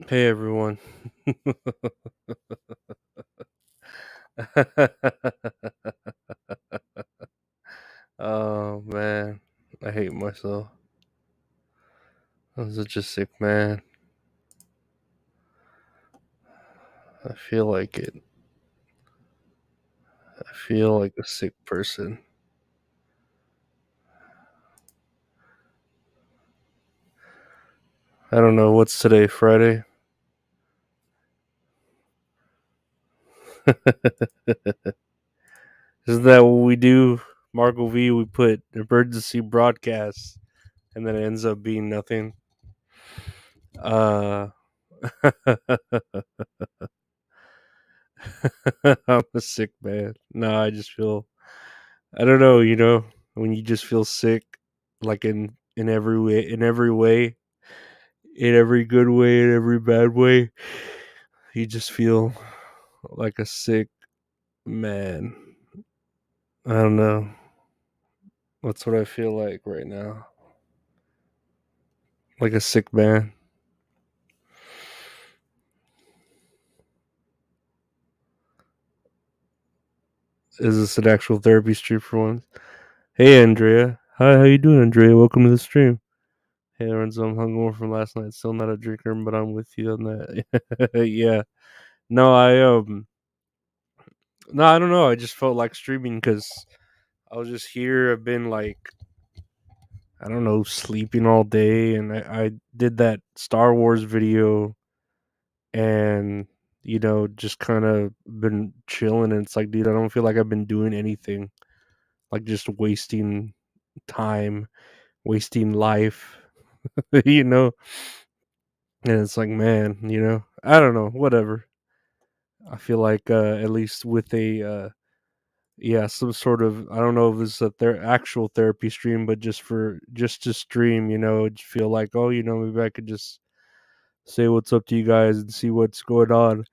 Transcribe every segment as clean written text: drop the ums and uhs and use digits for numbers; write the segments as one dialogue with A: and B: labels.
A: Hey everyone. Oh man, I hate myself. I'm such a sick man. I feel like it. I feel like a sick person. I don't know what's today, Friday. Isn't that what we do, Marco V? We put emergency broadcasts, and then it ends up being nothing. Uh, I'm a sick man. No, I just feel. I don't know. When you just feel sick, like in every way, in every good way, in every bad way, you just feel like a sick man. I don't know. That's what I feel like right now. Like a sick man. Is this an actual therapy stream for once? Hey, Andrea. Hi, how you doing, Andrea? Welcome to the stream. Hey, Lorenzo. I'm hungover from last night. Still not a drinker, but I'm with you on that. Yeah. No, no, I don't know. I just felt like streaming because I was just here. I've been like, I don't know, sleeping all day, and I did that Star Wars video, and just kind of been chilling. And it's like, dude, I don't feel like I've been doing anything, like just wasting time, wasting life, you know. And it's like, man, I don't know, whatever. I feel like at least with a yeah, some sort of, I don't know if this is a actual therapy stream, but just to stream, just feel like, oh, maybe I could just say what's up to you guys and see what's going on.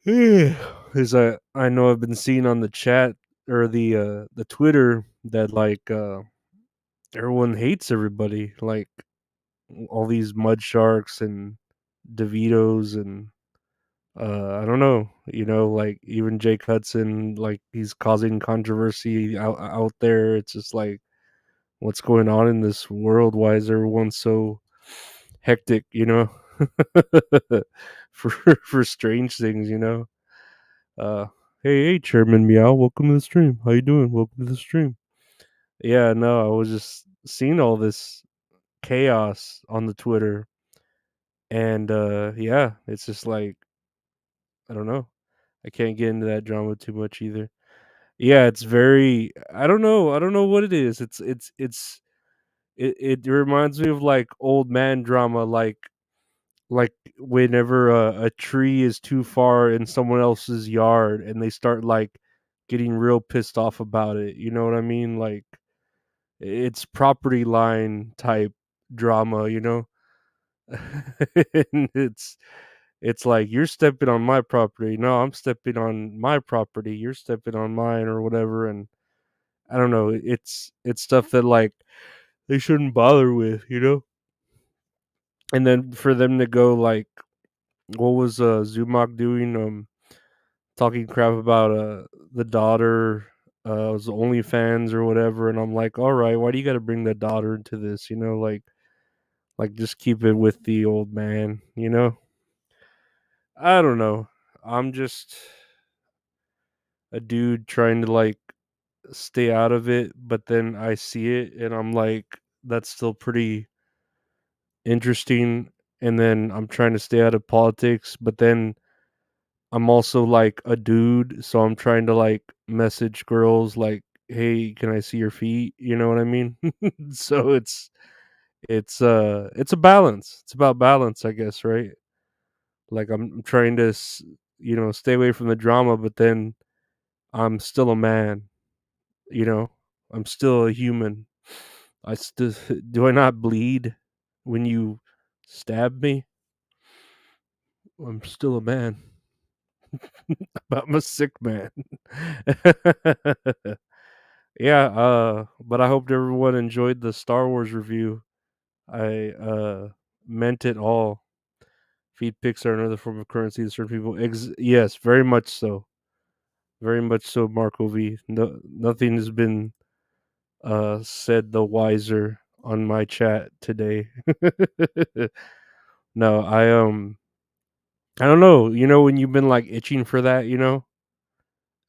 A: Because I know I've been seeing on the chat or the Twitter that like everyone hates everybody, like all these mud sharks and DeVitos and I don't know, like even Jake Hudson, like he's causing controversy out there. It's just like, what's going on in this world? Why is everyone so hectic? For strange things. Uh, hey, Chairman Meow, welcome to the stream. How you doing? Welcome to the stream. Yeah, no, I was just seeing all this chaos on the Twitter, and yeah, it's just like, I don't know. I can't get into that drama too much either. Yeah, it's very. I don't know what it is. It reminds me of like old man drama, like whenever a tree is too far in someone else's yard and they start like getting real pissed off about it. You know what I mean? Like it's property line type drama, and it's like, you're stepping on my property. No, I'm stepping on my property. You're stepping on mine or whatever. And I don't know. It's stuff that like they shouldn't bother with. And then for them to go like, what was Zumak doing? Talking crap about the daughter, was OnlyFans or whatever. And I'm like, all right, why do you got to bring the daughter into this? Like just keep it with the old man. I don't know. I'm just a dude trying to like stay out of it, but then I see it and I'm like, that's still pretty interesting. And then I'm trying to stay out of politics, but then I'm also like a dude, so I'm trying to like message girls like, "Hey, can I see your feet?" You know what I mean? So it's a balance. It's about balance, I guess, right? Like I'm trying to stay away from the drama, but then I'm still a man, you know? I'm still a human. I still do I not bleed when you stab me? I'm still a man. I'm a sick man. Yeah, but I hope everyone enjoyed the Star Wars review. I meant it all. Feet pics are another form of currency to certain people. Yes, very much so. Very much so, Marco V. No, nothing has been said the wiser on my chat today. No, I don't know. You know when you've been like itching for that,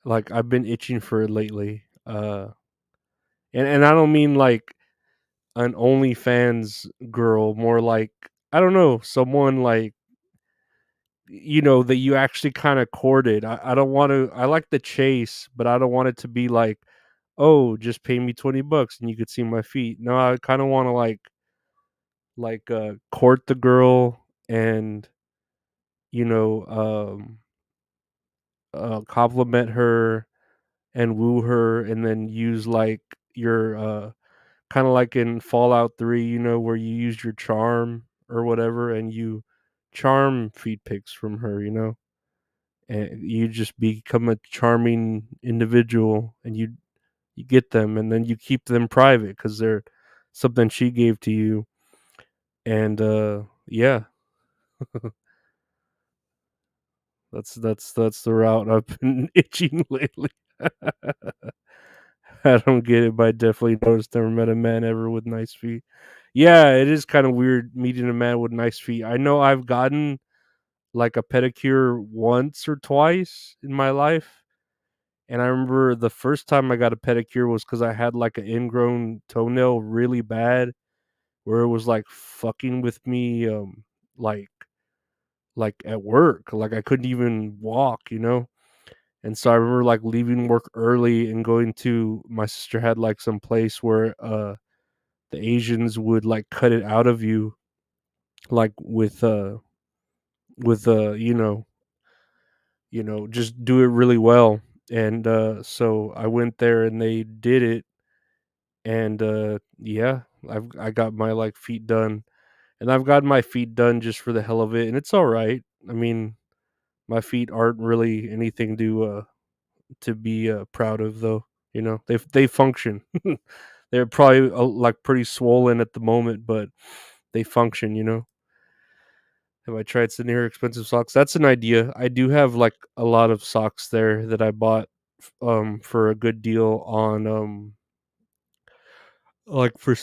A: like I've been itching for it lately. And I don't mean like an OnlyFans girl, more like I don't know, someone like that you actually kind of courted. I don't want to. I like the chase, but I don't want it to be like, oh, just pay me $20 and you could see my feet. No, I kind of want to court the girl and you know compliment her and woo her, and then use like your kind of like in Fallout 3, where you used your charm or whatever, and you charm feed pics from her, and you just become a charming individual, and you get them, and then you keep them private because they're something she gave to you, and yeah, that's the route I've been itching lately. I don't get it, but I definitely noticed never met a man ever with nice feet. Yeah, it is kind of weird meeting a man with nice feet. I know I've gotten like a pedicure once or twice in my life. And I remember the first time I got a pedicure was because I had like an ingrown toenail really bad, where it was like fucking with me, like like at work. Like I couldn't even walk. And so I remember like leaving work early and going to my sister had like some place where the Asians would like cut it out of you like with just do it really well. And so I went there and they did it, and yeah, I got my like feet done. And I've got my feet done just for the hell of it, and it's all right. I mean, my feet aren't really anything to be proud of, though. They function. They're probably like pretty swollen at the moment, but they function. Have I tried sending her expensive socks? That's an idea. I do have like a lot of socks there that I bought for a good deal on like for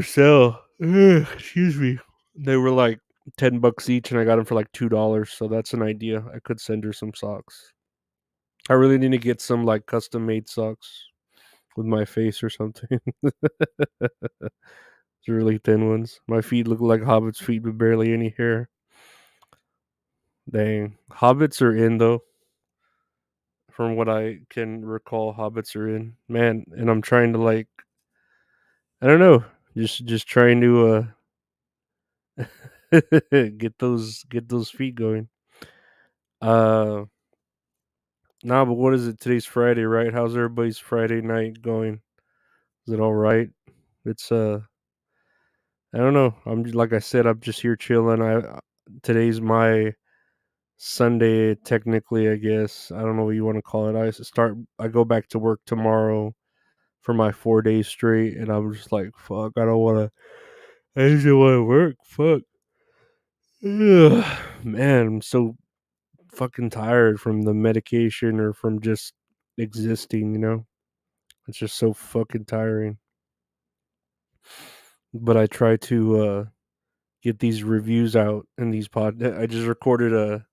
A: sale. Excuse me. They were like $10 each, and I got them for like $2. So that's an idea. I could send her some socks. I really need to get some like custom made socks with my face or something. It's really thin ones. My feet look like hobbits' feet with barely any hair. Dang, hobbits are in though. From what I can recall, hobbits are in, man. And I'm trying to like, I don't know, just trying to get those feet going. Uh, nah, but what is it? Today's Friday, right? How's everybody's Friday night going? Is it all right? It's I don't know. Like I said, I'm just here chilling. Today's my Sunday, technically. I guess I don't know what you want to call it. I go back to work tomorrow for my 4 days straight, and I'm just like, fuck. I don't want to. I just don't want to work. Fuck. Ugh. Man, I'm so fucking tired from the medication or from just existing. It's just so fucking tiring. But I try to get these reviews out and these I just recorded a.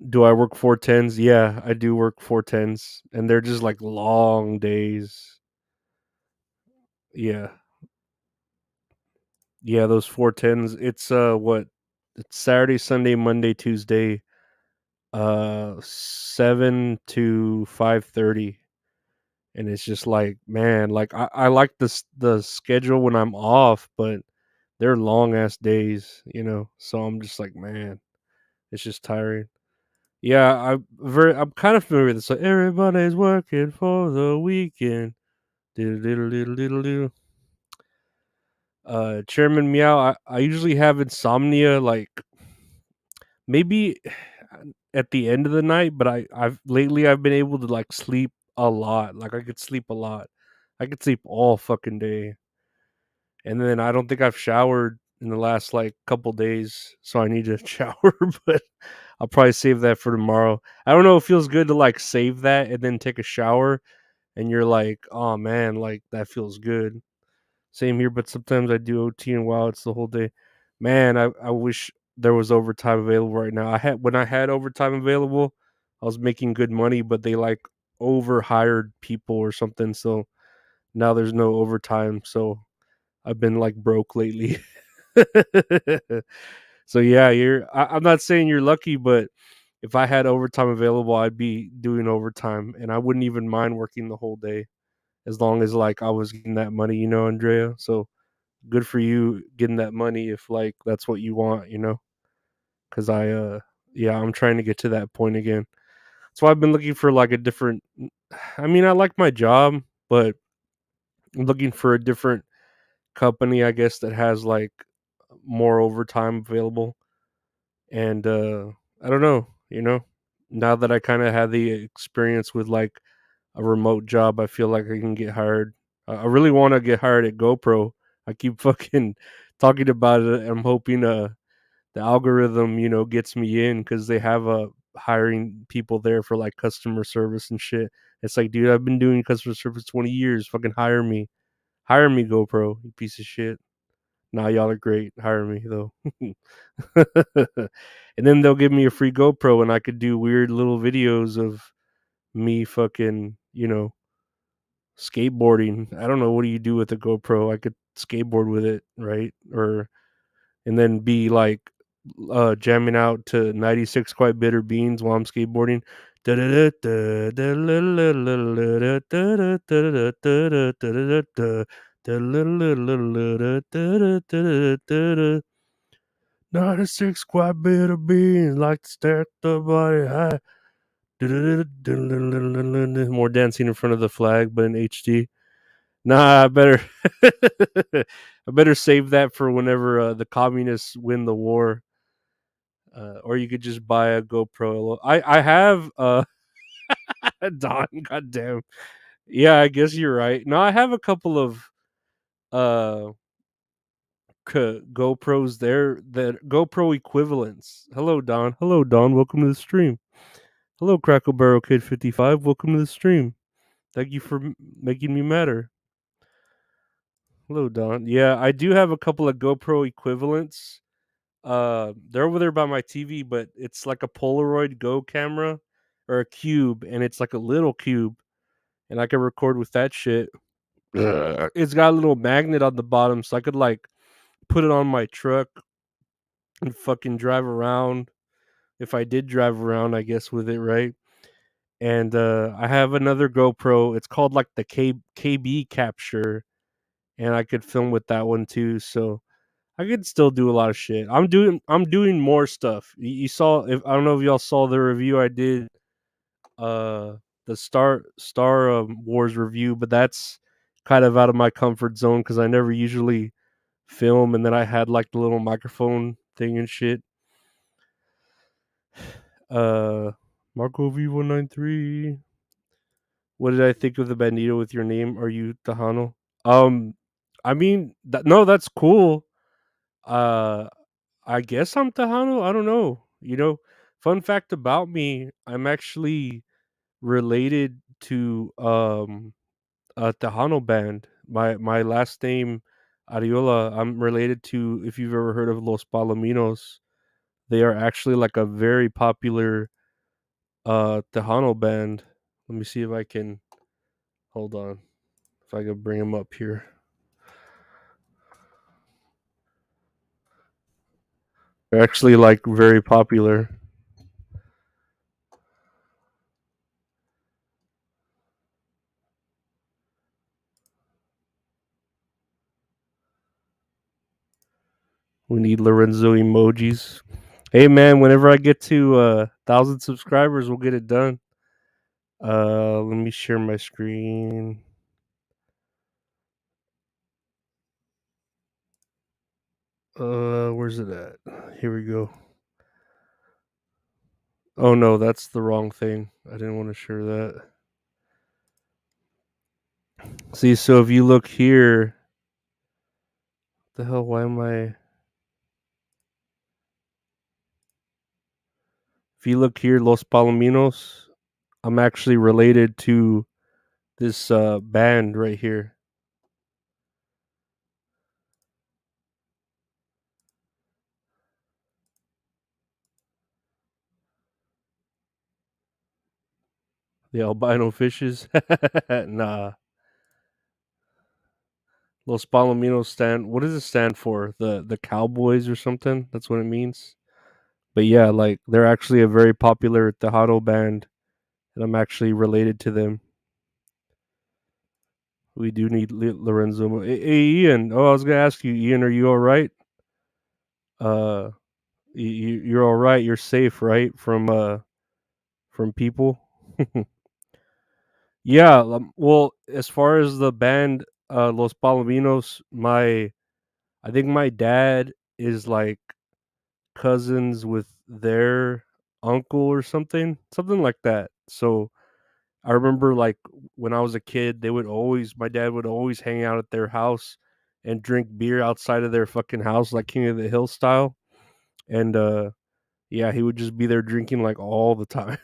A: Do I work 410s? Yeah, I do work 410s, and they're just like long days. Yeah, yeah, those 410s. It's what? It's Saturday, Sunday, Monday, Tuesday, 7 to 5:30, and it's just like, man, like I like the schedule when I'm off, but they're long ass days. So I'm just like, man, it's just tiring. Yeah, I'm kind of familiar with this. So everybody's working for the weekend. Diddle diddle diddle diddle diddle. Chairman Meow. I usually have insomnia like maybe at the end of the night, but I've been able to like sleep a lot. Like I could sleep a lot. I could sleep all fucking day. And then I don't think I've showered. in the last like couple days, so I need to shower. But I'll probably save that for tomorrow. I don't know. It feels good to like save that and then take a shower, and you're like, oh man, like that feels good. Same here, but sometimes I do OT and wow, it's the whole day. Man, I wish there was overtime available right now. I had overtime available, I was making good money, but they like overhired people or something. So now there's no overtime. So I've been like broke lately. So yeah, I'm not saying you're lucky, but if I had overtime available, I'd be doing overtime, and I wouldn't even mind working the whole day as long as like I was getting that money, Andrea. So good for you getting that money if like that's what you want. Because yeah, I'm trying to get to that point again. So I've been looking for like a different. I mean, I like my job, but I'm looking for a different company, I guess, that has like more overtime available. And I don't know. Now that I kind of had the experience with like a remote job, I feel like I can get hired. I really want to get hired at GoPro. I keep fucking talking about it. I'm hoping the algorithm, gets me in because they have hiring people there for like customer service and shit. It's like, dude, I've been doing customer service 20 years. Fucking hire me, GoPro, you piece of shit. Nah, y'all are great. Hire me though. And then they'll give me a free GoPro and I could do weird little videos of me fucking, skateboarding. I don't know, what do you do with a GoPro? I could skateboard with it, right? Or and then be like jamming out to 96 Quite Bitter Beans while I'm skateboarding. Not a six quite bitter beans like to stack the body high. More dancing in front of the flag, but in HD. Nah, I better I better save that for whenever the communists win the war. Or you could just buy a GoPro. I have Don, goddamn. Yeah, I guess you're right. No, I have a couple of uh GoPros there, that GoPro equivalents. Hello, Don. Hello, Don. Welcome to the stream. Hello, Crackle Barrel Kid 55. Welcome to the stream. Thank you for making me matter. Hello, Don. Yeah, I do have a couple of GoPro equivalents. They're over there by my TV, but it's like a Polaroid Go camera or a cube, and it's like a little cube, and I can record with that shit. It's got a little magnet on the bottom, so I could like put it on my truck and fucking drive around. If I did drive around, I guess with it, right? And I have another GoPro. It's called like the KB Capture, and I could film with that one too. So I could still do a lot of shit. I'm doing more stuff. You saw, if I don't know if y'all saw the review I did, uh the Star Wars review, but that's kind of out of my comfort zone because I never usually film, and then I had like the little microphone thing and shit. Uh Marco V193. What did I think of the Bandito with your name? Are you Tejano? Um I mean, no, that's cool. Uh I guess I'm Tejano. I don't know. Fun fact about me, I'm actually related to a Tejano band. My last name Ariola. I'm related to, if you've ever heard of Los Palominos. They are actually like a very popular Tejano band. Let me see if I can hold on. If I could bring them up here. They're actually like very popular. We need Lorenzo emojis. Hey man, whenever I get to 1,000 subscribers, we'll get it done. Let me share my screen. Where's it at? Here we go. Oh no, that's the wrong thing. I didn't want to share that. See, so if you look here, the hell? Why am I? If you look here, Los Palominos, I'm actually related to this band right here. The albino fishes. Nah. Los Palominos stand. What does it stand for? The Cowboys or something? That's what it means. But yeah, like they're actually a very popular Tejado band, and I'm actually related to them. We do need Lorenzo. Hey, Ian. Oh, I was gonna ask you, Ian. Are you all right? Uh, you're all right. You're safe, right? From people. Yeah. Well, as far as the band, Los Palominos, I think my dad is like cousins with their uncle or something like that. So I remember like when I was a kid, my dad would always hang out at their house and drink beer outside of their fucking house, like King of the Hill style. And yeah, he would just be there drinking like all the time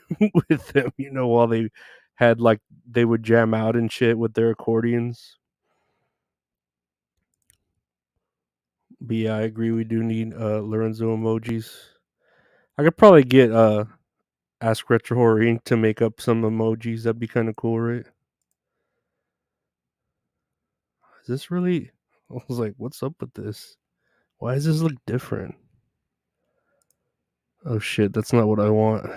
A: with them, while they would jam out and shit with their accordions. But yeah, I agree. We do need Lorenzo emojis. I could probably get Ask Retro Horror Inc. to make up some emojis. That'd be kind of cool, right? Is this really? I was like, what's up with this? Why does this look different? Oh shit, that's not what I want.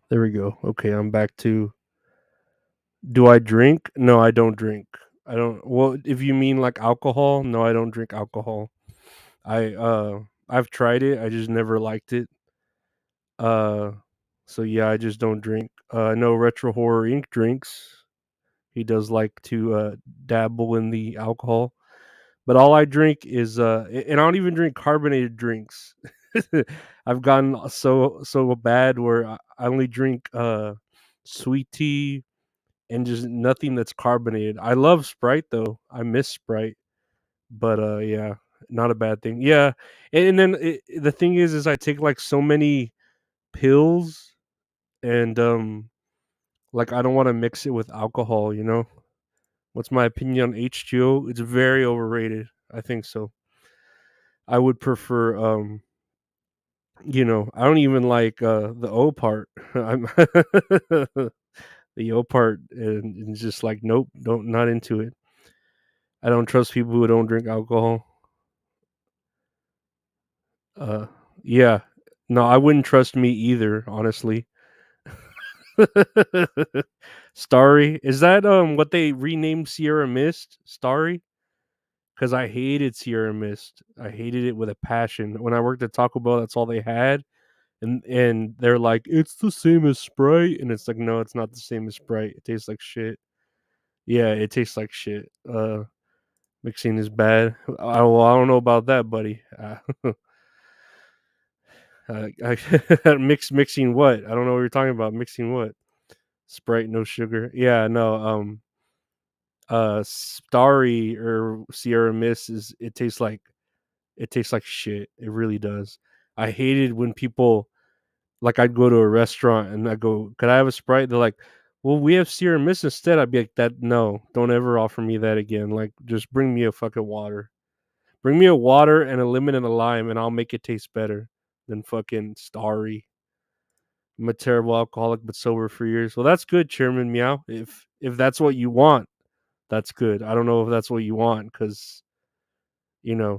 A: There we go. Okay, I'm back to. Do I drink? No, I don't drink. I don't. Well, if you mean like alcohol, no, I don't drink alcohol. I've tried it. I just never liked it. Uh, so yeah, I just don't drink. I know Retro Horror Inc. drinks. He does like to dabble in the alcohol, but all I drink is and I don't even drink carbonated drinks. I've gotten so bad where I only drink sweet tea and just nothing that's carbonated. I love Sprite though. I miss Sprite, but yeah, not a bad thing. Yeah, and then the thing is I take like so many pills and like I don't want to mix it with alcohol. What's my opinion on H2O? It's very overrated. I think so. I would prefer I don't even like the O part. I'm the O part and just like nope, don't not into it. I don't trust people who don't drink alcohol. Uh yeah. No, I wouldn't trust me either, honestly. Starry. Is that what they renamed Sierra Mist? Starry? Because I hated Sierra Mist. I hated it with a passion. When I worked at Taco Bell, that's all they had. And they're like, it's the same as Sprite, and it's like, no, it's not the same as Sprite. It tastes like shit. Yeah, it tastes like shit. Mixing is bad. Well, I don't know about that, buddy. Mixing what? I don't know what you're talking about. Mixing what? Sprite, no sugar. Yeah, no. Starry or Sierra Mist it tastes like shit. It really does. I hated when people like I'd go to a restaurant and I go, "Could I have a Sprite?" They're like, "Well, we have Sierra Mist instead." I'd be like, "That no, don't ever offer me that again. Like, just bring me a fucking water. Bring me a water and a lemon and a lime, and I'll make it taste better than fucking Starry." I'm a terrible alcoholic, but sober for years. Well, that's good, Chairman Meow. If that's what you want, that's good. I don't know if that's what you want because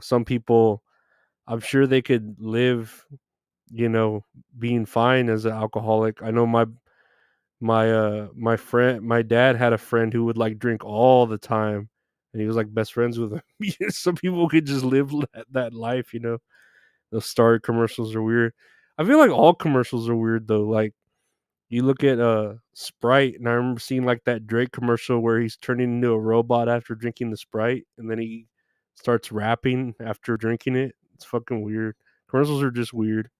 A: some people. I'm sure they could live being fine as an alcoholic. I know my dad had a friend who would like drink all the time and he was like best friends with him. Some people could just live that life. Those Star commercials are weird. I feel like all commercials are weird though. Like you look at Sprite and I remember seeing like that Drake commercial where he's turning into a robot after drinking the Sprite and then he starts rapping after drinking it. It's fucking weird. Commercials are just weird.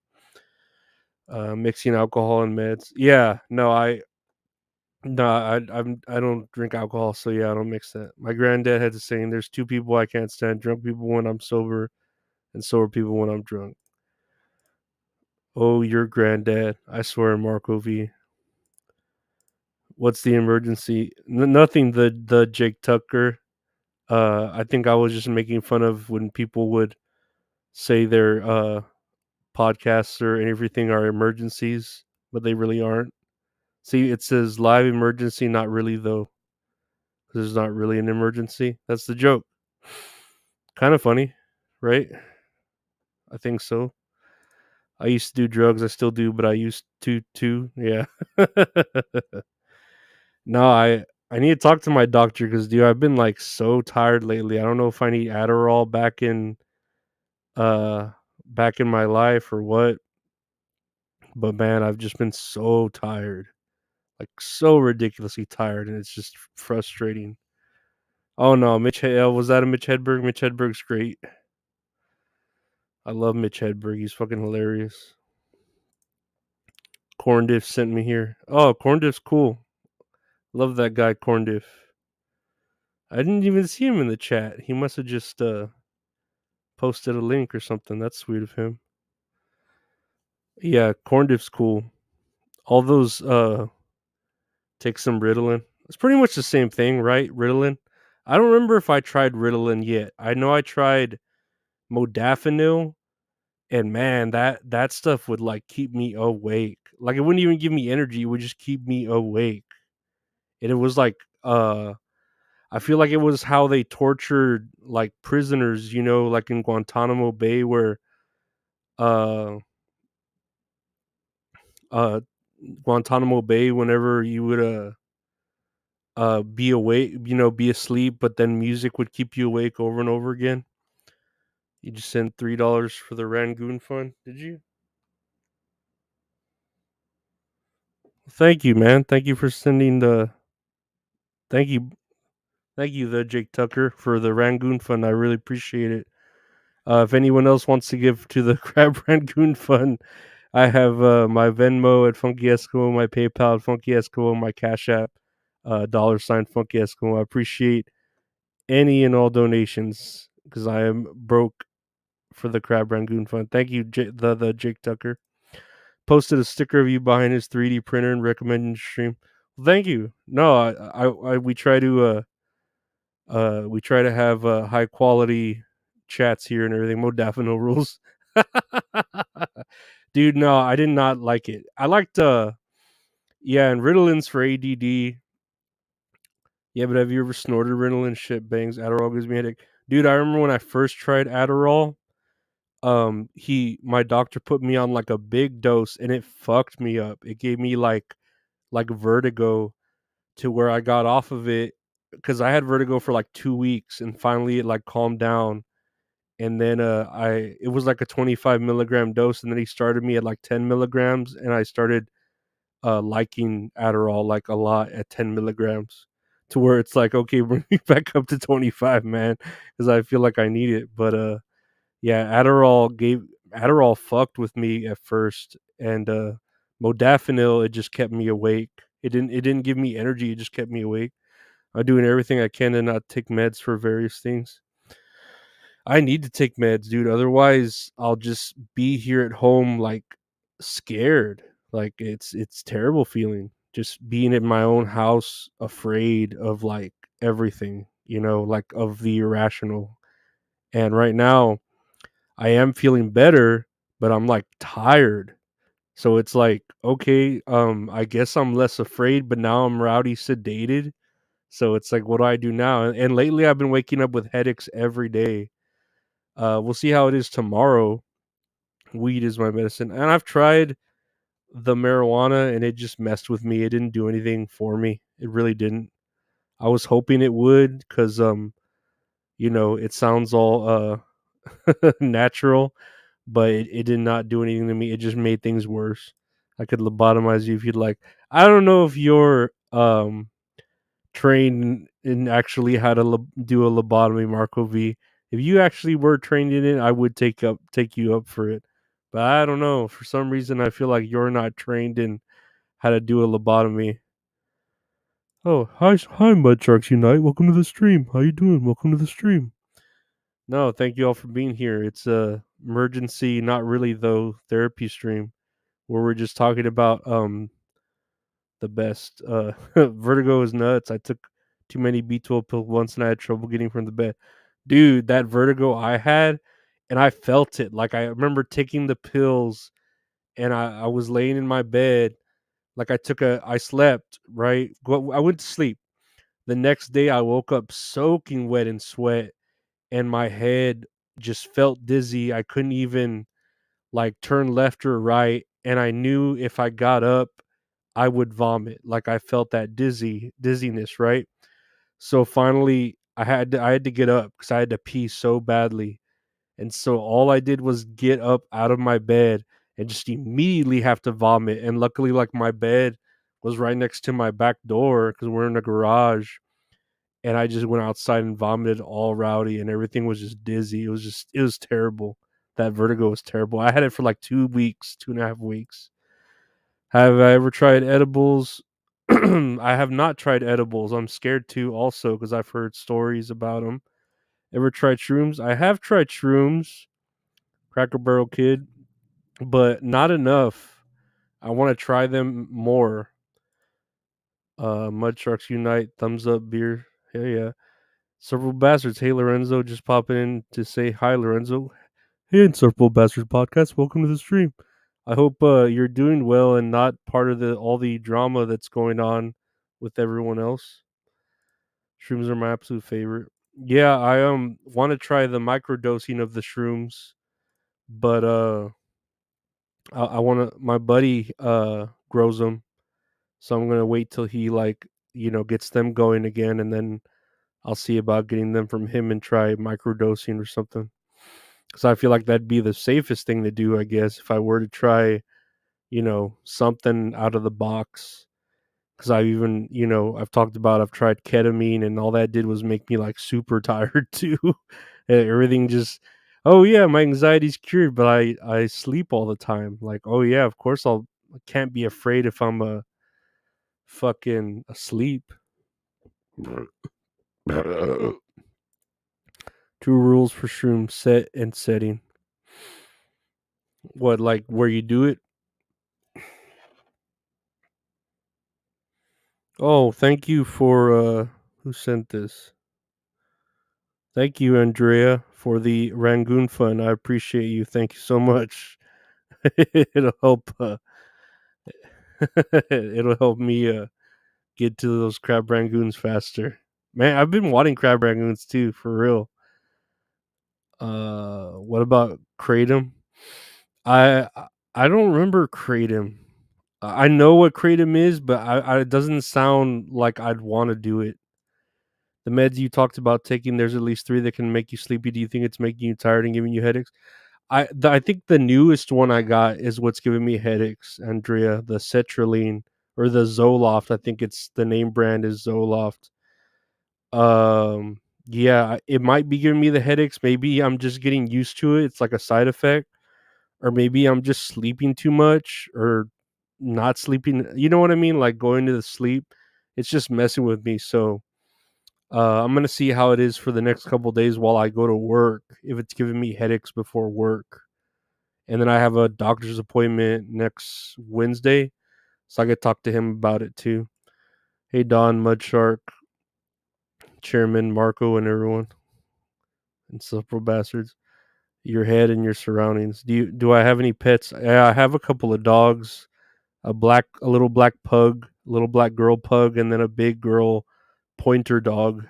A: Mixing alcohol and meds. Yeah, no, I don't drink alcohol, so yeah, I don't mix that. My granddad had the saying, "There's two people I can't stand: drunk people when I'm sober, and sober people when I'm drunk." Oh, your granddad. I swear, Marco V. What's the emergency? Nothing. The Jake Tucker. I think I was just making fun of when people would say their podcasts or everything are emergencies, but they really aren't. See, it says live emergency, not really though. There's not really an emergency. That's the joke. Kind of funny, right? I think so. I used to do drugs. I still do, but I used to too. Yeah. No, I need to talk to my doctor because dude, I've been like so tired lately. I don't know if I need Adderall uh back in my life or what, but man, I've just been so tired. Like so ridiculously tired, and it's just frustrating. Oh no, was that a Mitch Hedberg? Mitch Hedberg's great. I love Mitch Hedberg. He's fucking hilarious. Corn Diff sent me here. Oh, Corn Diff's cool. Love that guy, Corn Diff. I didn't even see him in the chat. He must have just posted a link or something. That's sweet of him. Yeah, Corn Diff's cool. All those take some Ritalin. It's pretty much the same thing, right? Ritalin. I don't remember if I tried Ritalin yet. I know I tried modafinil, and man, that stuff would like keep me awake. Like it wouldn't even give me energy, it would just keep me awake. And it was like I feel like it was how they tortured like prisoners, like in Guantanamo Bay where uh uh Guantanamo Bay whenever you would be awake, be asleep, but then music would keep you awake over and over again. You just sent $3 for the Rangoon Fund, did you? Thank you, man. Thank you for sending the thank you Thank you, the Jake Tucker, for the Rangoon Fund. I really appreciate it. If anyone else wants to give to the Crab Rangoon Fund, I have my Venmo at Funky Eskimo, my PayPal at Funky Eskimo, my Cash App, $ Funky Eskimo. I appreciate any and all donations because I am broke for the Crab Rangoon Fund. Thank you, the Jake Tucker. Posted a sticker of you behind his 3D printer and recommending stream. Well, thank you. No, we try to have high quality chats here and everything. Modafinil rules. Dude, no, I did not like it. I liked yeah, and Ritalin's for ADD. Yeah, but have you ever snorted Ritalin? Shit bangs. Adderall gives me a headache. Dude, I remember when I first tried Adderall, my doctor put me on like a big dose and it fucked me up. It gave me like vertigo to where I got off of it because I had vertigo for like 2 weeks and finally it like calmed down. And then it was like a 25 milligram dose, and then he started me at like 10 milligrams, and I started liking Adderall like a lot at 10 milligrams, to where it's like, okay, bring me back up to 25, man, because I feel like I need it. But yeah, Adderall fucked with me at first, and modafinil, it just kept me awake. It didn't give me energy. It just kept me awake. I'm doing everything I can to not take meds for various things. I need to take meds, dude. Otherwise, I'll just be here at home like scared. Like it's terrible feeling just being in my own house afraid of like everything, like of the irrational. And right now, I am feeling better, but I'm like tired. So it's like, okay, I guess I'm less afraid, but now I'm rowdy sedated. So it's like, what do I do now? And lately I've been waking up with headaches every day. We'll see how it is tomorrow. Weed is my medicine, and I've tried the marijuana, and it just messed with me. It didn't do anything for me. It really didn't. I was hoping it would, because it sounds all natural, but it did not do anything to me. It just made things worse. I could lobotomize you if you'd like. I don't know if you're trained in actually how to do a lobotomy, Marco V. If you actually were trained in it, I would take you up for it. But I don't know. For some reason, I feel like you're not trained in how to do a lobotomy. Oh, hi, Mud Sharks Unite. Welcome to the stream. How you doing? Welcome to the stream. No, thank you all for being here. It's a emergency, not really though, therapy stream. where we're just talking about the best. Vertigo is nuts. I took too many B12 pills once and I had trouble getting from the bed. Dude, that vertigo I had, and I felt it. Like I remember taking the pills and I was laying in my bed. Like I slept, right? I went to sleep. The next day I woke up soaking wet in sweat and my head just felt dizzy. I couldn't even like turn left or right. And I knew if I got up, I would vomit. Like I felt that dizziness, right? So finally I had to get up because I had to pee so badly. And so all I did was get up out of my bed and just immediately have to vomit. And luckily, like my bed was right next to my back door because we're in a garage. And I just went outside and vomited all rowdy and everything was just dizzy. It was terrible. That vertigo was terrible. I had it for like 2 weeks, 2.5 weeks. Have I ever tried edibles? I have not tried edibles. I'm scared to also because I've heard stories about them. Ever tried shrooms? I have tried shrooms, Cracker Barrel Kid, but not enough. I want to try them more. Mud Sharks Unite, thumbs up beer. Hell yeah. Several Bastards. Hey Lorenzo, just popping in to say hi, Lorenzo. Hey, Several Bastards podcast. Welcome to the stream. I hope you're doing well and not part of the all the drama that's going on with everyone else. Shrooms are my absolute favorite. Yeah, I want to try the microdosing of the shrooms, but I want to. My buddy grows them, so I'm gonna wait till he like gets them going again, and then I'll see about getting them from him and try microdosing or something. Because I feel like that'd be the safest thing to do, I guess, if I were to try something out of the box. Because I've talked about I've tried ketamine and all that did was make me like super tired too. Everything just, oh yeah, my anxiety's cured, but I sleep all the time. Like, oh yeah, of course I can't be afraid if I'm fucking asleep. Two rules for shroom: set and setting. What, like where you do it? Oh, thank you for who sent this? Thank you, Andrea, for the Rangoon fund. I appreciate you. Thank you so much. it'll help. It'll help me get to those crab rangoons faster. Man, I've been wanting crab rangoons too, for real. What about kratom? I I don't remember kratom. I know what kratom is, but it doesn't sound like I'd want to do it. The meds you talked about taking, there's at least 3 that can make you sleepy. Do you think it's making you tired and giving you headaches? I think the newest one I got is what's giving me headaches, Andrea, the Cetraline or the Zoloft. I think it's the name brand is Zoloft. Yeah, it might be giving me the headaches. Maybe I'm just getting used to it. It's like a side effect, or maybe I'm just sleeping too much or not sleeping. You know what I mean? Like going to the sleep. It's just messing with me. So I'm gonna see how it is for the next couple days while I go to work. If it's giving me headaches before work, and then I have a doctor's appointment next Wednesday, so I could talk to him about it too. Hey Don, Mudshark, Chairman Marco, and everyone, insufferable bastards. Your head and your surroundings. Do I have any pets? Yeah, I have a couple of dogs. A little black pug, a little black girl pug, and then a big girl pointer dog.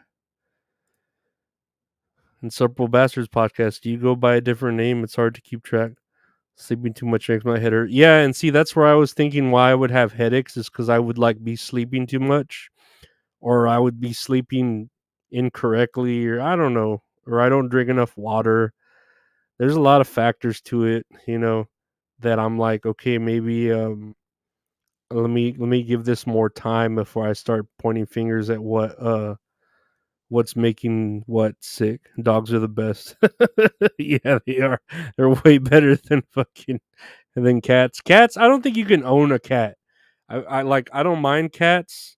A: Insufferable Bastards podcast. Do you go by a different name? It's hard to keep track. Sleeping too much makes my head hurt. Yeah, and see, that's where I was thinking why I would have headaches is because I would like be sleeping too much, or I would be sleeping incorrectly, or I don't know, or I don't drink enough water. There's a lot of factors to it, that I'm like, okay, maybe let me give this more time before I start pointing fingers at what's making what sick. Dogs are the best. Yeah, they are. They're way better than fucking than cats. Cats, I don't think you can own a cat. I don't mind cats.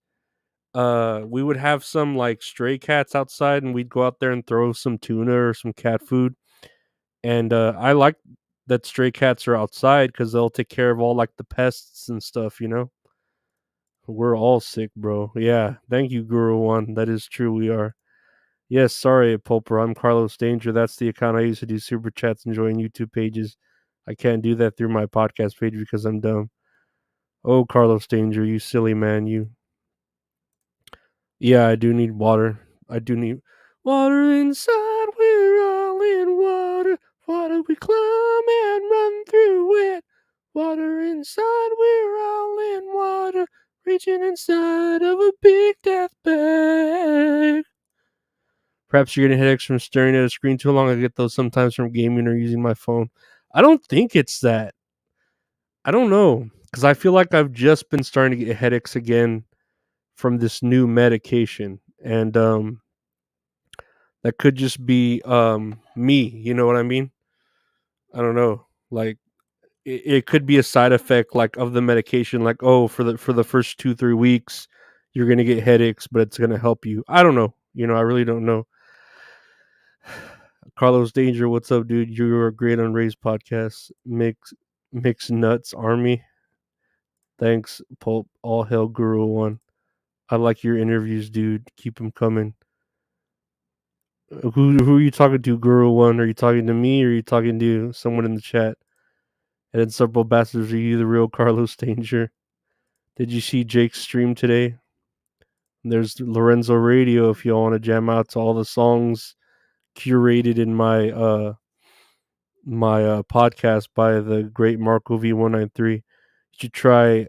A: We would have some like stray cats outside and we'd go out there and throw some tuna or some cat food. And I like that stray cats are outside because they'll take care of all like the pests and stuff. We're all sick, bro. Yeah, thank you, Guru One. That is true. We are. Yes, sorry, Pulper. I'm Carlos Danger. That's the account I used to do super chats and join YouTube pages. I can't do that through my podcast page because I'm dumb. Oh, Carlos Danger, you silly man, you. Yeah, I do need water. I do need water inside. We're all in water. Water we climb and run through it. Water inside. We're all in water. Reaching inside of a big death bag. Perhaps you're getting headaches from staring at a screen too long. I get those sometimes from gaming or using my phone. I don't think it's that. I don't know. Because I feel like I've just been starting to get headaches again from this new medication. And that could just be me, you know what I mean? I don't know. Like it could be a side effect like of the medication, like, oh, for the first 2-3 weeks you're gonna get headaches, but it's gonna help you. I don't know. I really don't know. Carlos Danger, what's up, dude? You are great on Ray's podcast. Mix nuts army. Thanks, Pulp. All hell Guru One. I like your interviews, dude. Keep them coming. Who are you talking to, Guru One? Are you talking to me or are you talking to someone in the chat? And then several bastards, are you the real Carlos Danger? Did you see Jake's stream today? There's Lorenzo Radio if y'all want to jam out to all the songs curated in my podcast by the great Marco V193. You should try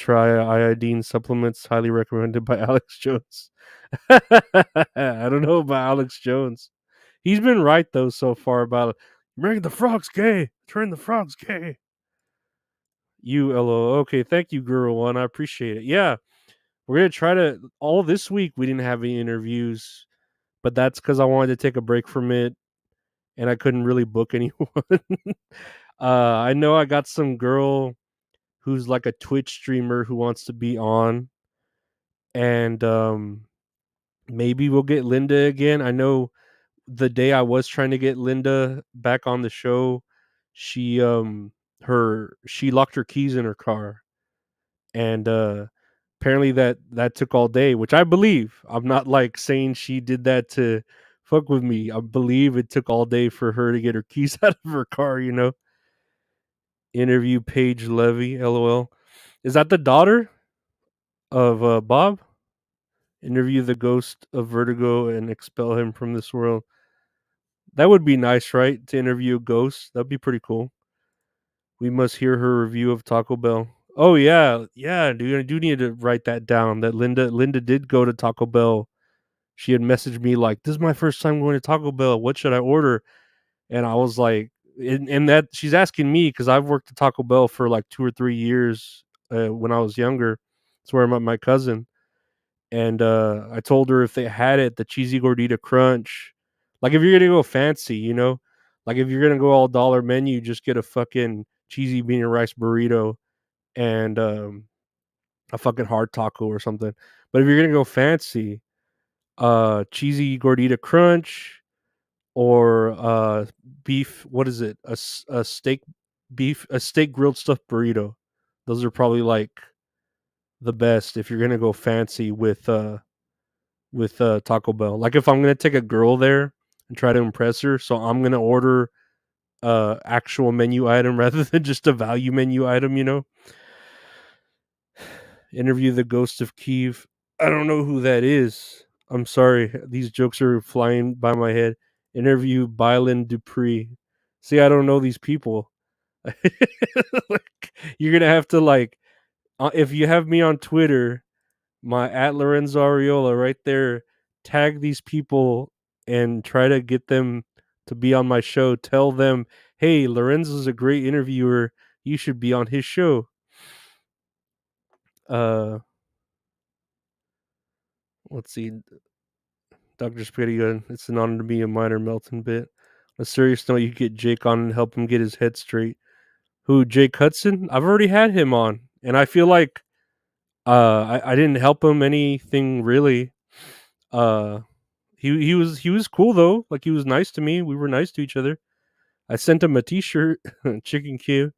A: iodine supplements, highly recommended by Alex Jones. I don't know about Alex Jones. He's been right though so far about making the frogs gay. Turn the frogs gay. LO. Okay, thank you, Guru One. I appreciate it. Yeah, we're gonna try to. All this week we didn't have any interviews, but that's because I wanted to take a break from it, and I couldn't really book anyone. I know I got some girl who's like a Twitch streamer who wants to be on, and maybe we'll get Linda again. I know the day I was trying to get Linda back on the show, she locked her keys in her car, and apparently that took all day, which I believe. I'm not like saying she did that to fuck with me. I believe it took all day for her to get her keys out of her car. Interview Paige Levy, LOL. Is that the daughter of Bob? Interview the ghost of Vertigo and expel him from this world. That would be nice, right? To interview a ghost. That'd be pretty cool. We must hear her review of Taco Bell. Oh yeah, yeah, dude. I do need to write that down. That Linda did go to Taco Bell. She had messaged me like, "This is my first time going to Taco Bell. What should I order?" And I was like, and that she's asking me because I've worked at Taco Bell for like 2 or 3 years when I was younger. That's where I met my cousin, and I told her if they had it, the cheesy gordita crunch. Like if you're gonna go fancy, like if you're gonna go all dollar menu, just get a fucking cheesy bean and rice burrito and a fucking hard taco or something. But if you're gonna go fancy, cheesy gordita crunch or beef. What is it? A steak a steak grilled stuffed burrito. Those are probably like the best if you're gonna go fancy with Taco Bell. Like if I'm gonna take a girl there and try to impress her, so I'm gonna order actual menu item rather than just a value menu item. Interview the ghost of Kiev. I don't know who that is. I'm sorry. These jokes are flying by my head. Interview Bylan Dupree. See, I don't know these people. Like, you're gonna have to if you have me on Twitter, my at Lorenzo Ariola right there, tag these people and try to get them to be on my show. Tell them, hey, Lorenzo's a great interviewer. You should be on his show. Let's see. Dr. Spaghetti Gun, it's an honor to be a minor Melton bit. On a serious note, you get Jake on and help him get his head straight. Who, Jake Hudson? I've already had him on, and I feel like I didn't help him anything really. He was cool though. Like he was nice to me. We were nice to each other. I sent him a T-shirt, Chicken Q.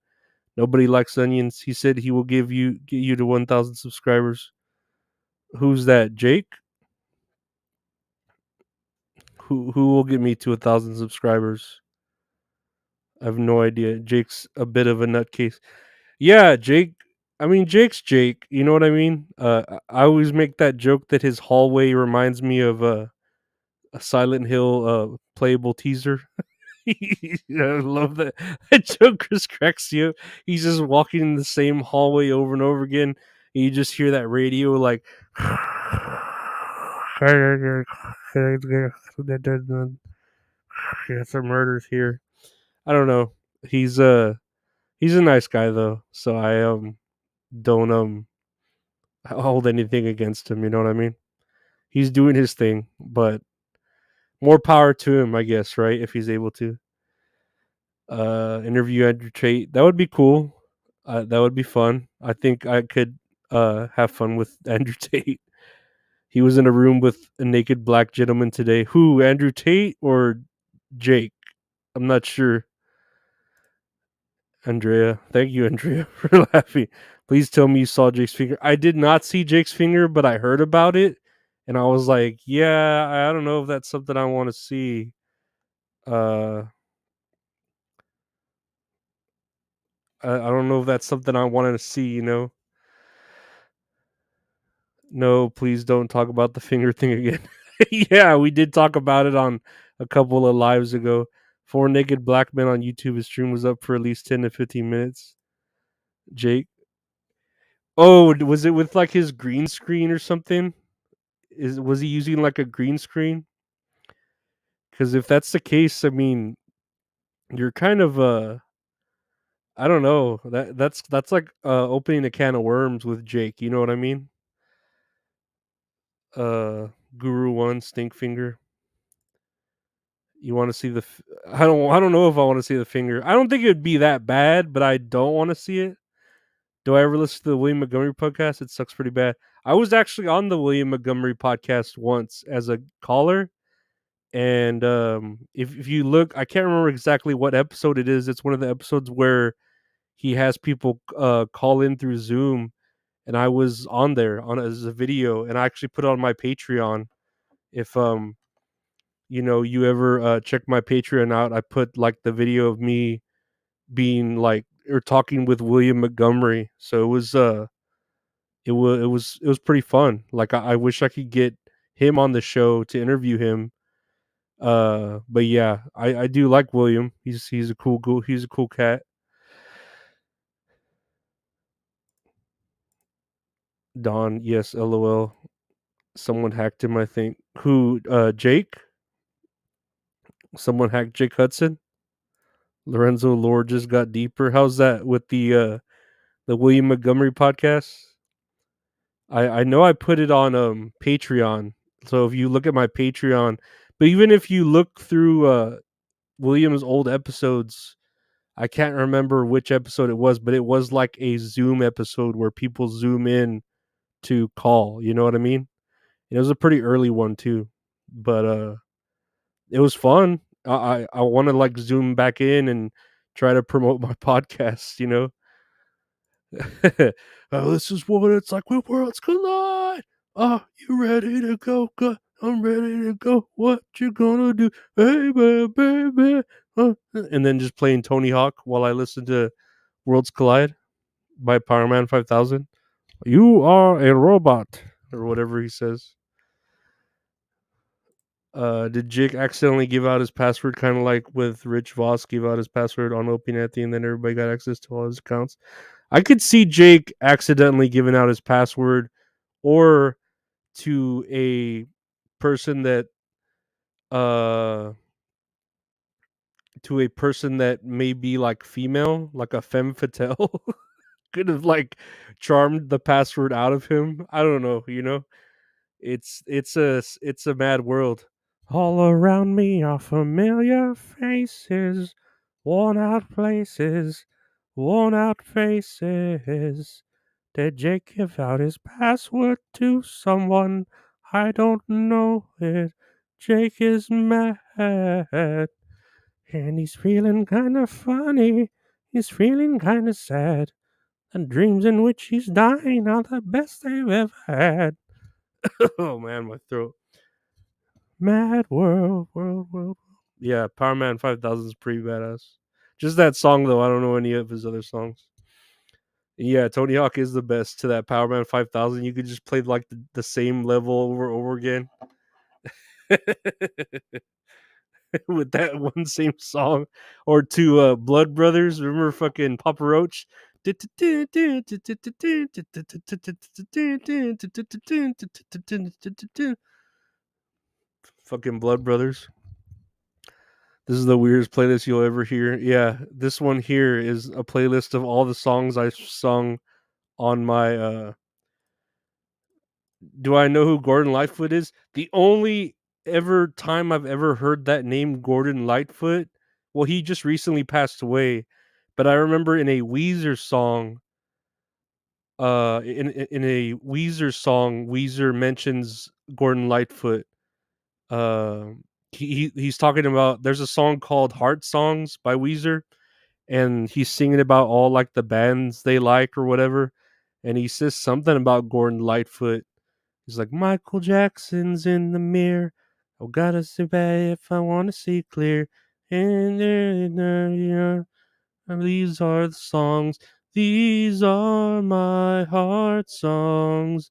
A: Nobody likes onions. He said he will get you to 1,000 subscribers. Who's that? Jake? Who will get me to 1,000 subscribers? I have no idea. Jake's a bit of a nutcase. Yeah, Jake. I mean, Jake's Jake. You know what I mean? I always make that joke that his hallway reminds me of a Silent Hill playable teaser. I love that. That joke Chris cracks you. He's just walking in the same hallway over and over again. And you just hear that radio like some murders here. I don't know. He's uh he's a nice guy though, so I don't hold anything against him. You know what I mean? He's doing his thing, but more power to him, I guess. Right? If he's able to interview Andrew Tate, that would be cool. That would be fun. I think I could have fun with Andrew Tate. He was in a room with a naked black gentleman today. Who, Andrew Tate or Jake? I'm not sure. Andrea. Thank you, Andrea, for laughing. Please tell me you saw Jake's finger. I did not see Jake's finger, but I heard about it. And I was like, yeah, I don't know if that's something I want to see. Uh, I don't know if that's something I wanted to see, you know? No, please don't talk about the finger thing again. Yeah, we did talk about it on a couple of lives ago. Four naked black men on YouTube. His stream was up for at least 10 to 15 minutes. Jake. Oh, was it with like his green screen or something? Was he using like a green screen? Because if that's the case, I mean, you're kind of I don't know. That's like opening a can of worms with Jake. You know what I mean? Uh, Guru One Stinkfinger. You want to see the? I don't know if I want to see the finger. I don't think it'd be that bad, but I don't want to see it. Do I ever listen to the William Montgomery podcast? It sucks pretty bad. I was actually on the William Montgomery podcast once as a caller, and if you look, I can't remember exactly what episode it is. It's one of the episodes where he has people call in through Zoom, and I was on there on as a video, and I actually put it on my Patreon. If you ever check my Patreon out, I put like the video of me being like or talking with William Montgomery. So it was pretty fun. Like I wish I could get him on the show to interview him. But yeah, I do like William. He's a he's a cool cat. Don, yes, LOL. Someone hacked him, I think. Who Jake? Someone hacked Jake Hudson. Lorenzo Lord just got deeper. How's that with the William Montgomery podcast? I know I put it on Patreon. So if you look at my Patreon, but even if you look through William's old episodes, I can't remember which episode it was, but it was like a Zoom episode where people zoom in to call, you know what I mean? It was a pretty early one too. But it was fun. I want to like zoom back in and try to promote my podcast, you know? Oh, this is what it's like when worlds collide. Are you ready to go? I'm ready to go. What you gonna do, baby, baby? And then just playing Tony Hawk while I listen to Worlds Collide by Powerman 5000. You are a robot, or whatever he says. Did Jake accidentally give out his password, kind of like with Rich Voss gave out his password on Opinati, and then everybody got access to all his accounts? I could see Jake accidentally giving out his password, or to a person that uh may be like female, like a femme fatale, could have like charmed the password out of him. I don't know, you know. It's a mad world. All around me are familiar faces, worn out places, worn out faces. Did Jake give out his password to someone? I don't know it. Jake is mad. And he's feeling kind of funny. He's feeling kind of sad. And dreams in which he's dying are the best they've ever had. Oh man, my throat. Mad world, world, world. Yeah, Power Man 5000 is pretty badass. Just that song though, I don't know any of his other songs. Yeah, Tony Hawk is the best to that Power Man 5000. You could just play like the same level over and over again with that one same song. Or to Blood Brothers. Remember fucking Papa Roach? Fucking Blood Brothers. This is the weirdest playlist you'll ever hear. Yeah, this one here is a playlist of all the songs I've sung on my do I know who Gordon Lightfoot is? The only ever time I've ever heard that name, Gordon Lightfoot, well, he just recently passed away, but I remember in a Weezer song, in a Weezer song, Weezer mentions Gordon Lightfoot. Uh, he's talking about there's a song called Heart Songs by Weezer, and he's singing about all like the bands they like or whatever, and he says something about Gordon Lightfoot. He's like, Michael Jackson's in the mirror. I gotta see bad if I want to see clear. And these are the songs. These are my heart songs.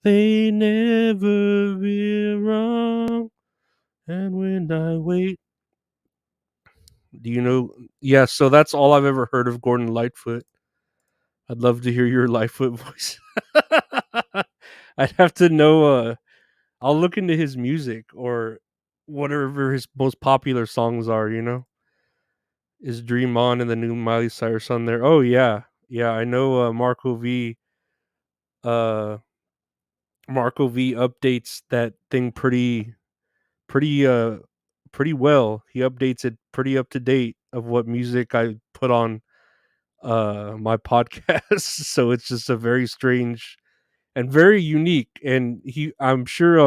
A: They never be wrong. And when I wait, do you know? Yeah, so that's all I've ever heard of Gordon Lightfoot. I'd love to hear your Lightfoot voice. I'd have to know. I'll look into his music or whatever his most popular songs are. You know, is "Dream On" and the new Miley Cyrus on there? Oh yeah, yeah. I know Marco V. Uh, Marco V updates that thing pretty pretty well. He updates it pretty up to date of what music I put on my podcast. So it's just a very strange and very unique. And I'm sure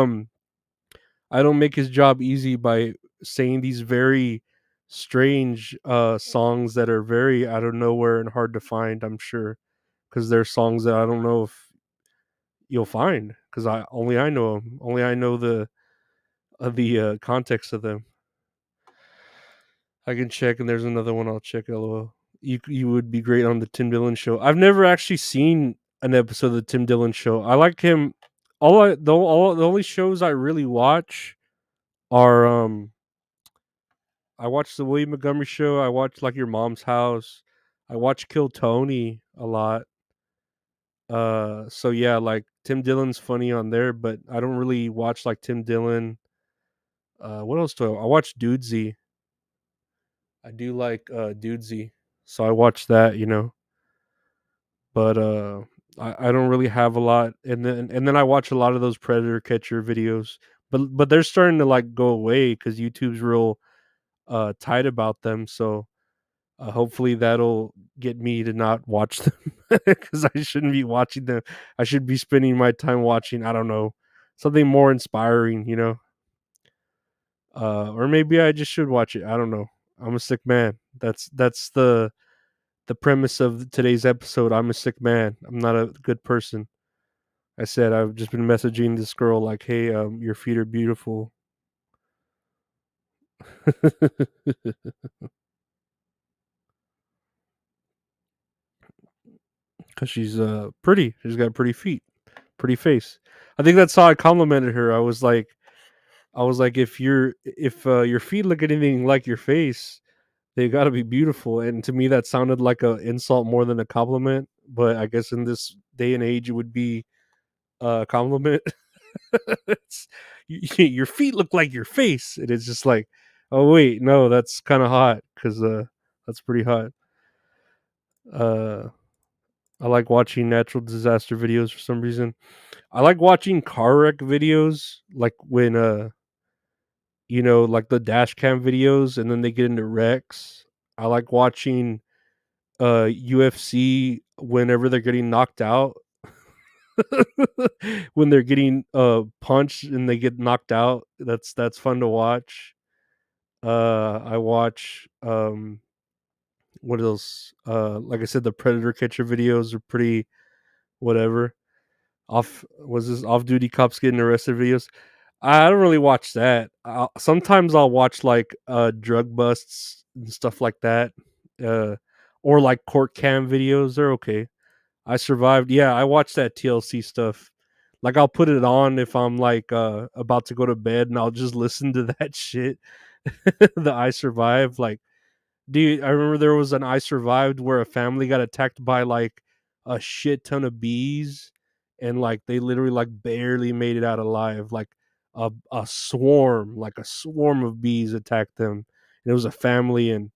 A: I don't make his job easy by saying these very strange songs that are very out of nowhere and hard to find, I'm sure, because they're songs that I don't know if you'll find because I know them. Only I know the context of them. I can check, and there's another one I'll check. LOL. You would be great on the Tim Dillon show. I've never actually seen an episode of the Tim Dillon show. I like him. The only shows I really watch are I watch the William Montgomery show. I watch like Your Mom's House. I watch Kill Tony a lot. So yeah, like Tim Dillon's funny on there, but I don't really watch like Tim Dillon. What else do I watch? Dudesy. I do like Dudesy, so I watch that. You know, but I don't really have a lot, and then I watch a lot of those Predator Catcher videos, but they're starting to like go away because YouTube's real tight about them. So hopefully that'll get me to not watch them because I shouldn't be watching them. I should be spending my time watching, I don't know, something more inspiring, you know. Or maybe I just should watch it. I don't know. I'm a sick man. That's the premise of today's episode. I'm a sick man. I'm not a good person. I said I've just been messaging this girl like, "Hey, your feet are beautiful." Cuz she's pretty. She's got pretty feet, pretty face. I think that's how I complimented her. I was like, if your feet look anything like your face, they got to be beautiful. And to me, that sounded like a insult more than a compliment. But I guess in this day and age, it would be a compliment. Your feet look like your face, and it's just like, oh wait, no, that's kind of hot because that's pretty hot. Uh, I like watching natural disaster videos for some reason. I like watching car wreck videos, like when like the dash cam videos and then they get into wrecks. I like watching UFC whenever they're getting knocked out. When they're getting punched and they get knocked out. That's fun to watch. I watch what else? Like I said, the Predator Catcher videos are pretty whatever. Off duty cops getting arrested videos. I don't really watch that. Sometimes I'll watch like drug busts and stuff like that. Uh or like court cam videos. They're okay. I survived. Yeah, I watch that TLC stuff. Like I'll put it on if I'm like about to go to bed and I'll just listen to that shit. The I survived. Like, dude, I remember there was an I survived where a family got attacked by like a shit ton of bees, and like they literally like barely made it out alive. Like a swarm of bees attacked them. And it was a family, and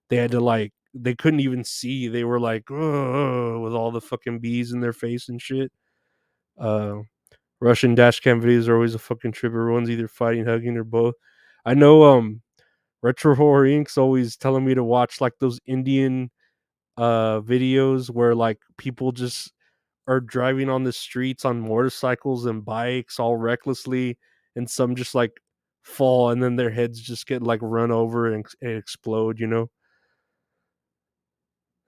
A: they had to like they couldn't even see. They were like, "Ugh," with all the fucking bees in their face and shit. Uh, Russian dash cam videos are always a fucking trip. Everyone's either fighting, hugging, or both. I know Retro Horror Inc.'s always telling me to watch like those Indian videos where like people just are driving on the streets on motorcycles and bikes all recklessly, and some just like fall and then their heads just get like run over and explode, you know.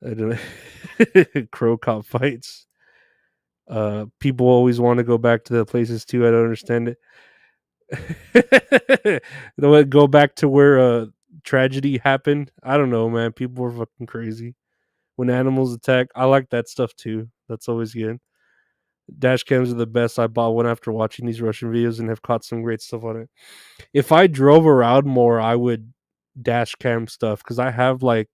A: I don't know. Crow cop fights. People always want to go back to the places too. I don't understand it. Go back to where tragedy happened. I don't know, man. People are fucking crazy. When animals attack, I like that stuff too. That's always good. Dash cams are the best. I bought one after watching these Russian videos and have caught some great stuff on it. If I drove around more, I would dash cam stuff because I have like,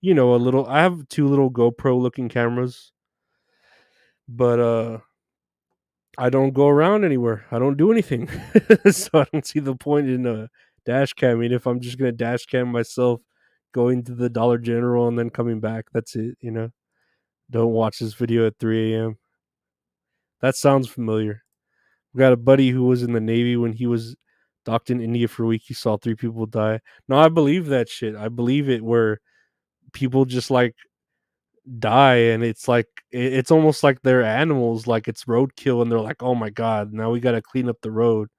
A: a little. I have two little GoPro looking cameras, but I don't go around anywhere. I don't do anything, so I don't see the point in a dash cam. I mean, if I'm just gonna dash cam myself, going to the Dollar General and then coming back, that's it. Don't watch this video at 3 a.m. That sounds familiar. We got a buddy who was in the Navy when he was docked in India for a week. He saw 3 people die. No, I believe that shit. I believe it where people just like die and it's like it's almost like they're animals, like it's roadkill and they're like, oh my god, now we gotta clean up the road.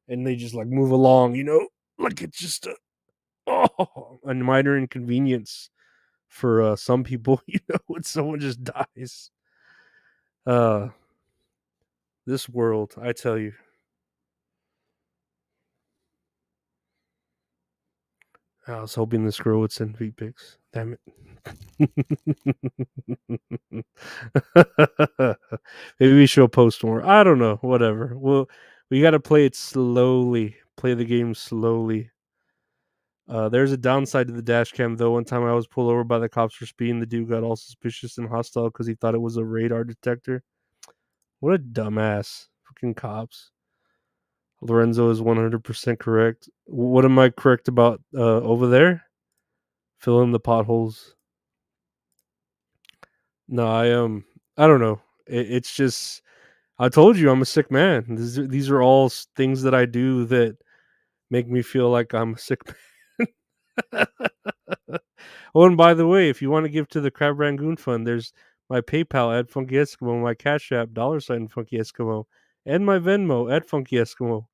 A: And they just like move along, like it's just a minor inconvenience for some people, when someone just dies. Uh this world, I tell you. I was hoping this girl would send feet pics. Damn it. Maybe we should post more. I don't know. Whatever. We got to play it slowly. Play the game slowly. There's a downside to the dash cam though. One time I was pulled over by the cops for speeding. The dude got all suspicious and hostile because he thought it was a radar detector. What a dumbass. Fucking cops. Lorenzo is 100% correct. What am I correct about over there? Fill in the potholes. No, I don't know. It's just I told you I'm a sick man. These are all things that I do that make me feel like I'm a sick man. Oh, and by the way, if you want to give to the Crab Rangoon Fund, there's my PayPal at Funky Eskimo, my Cash App $ Funky Eskimo, and my Venmo at Funky Eskimo.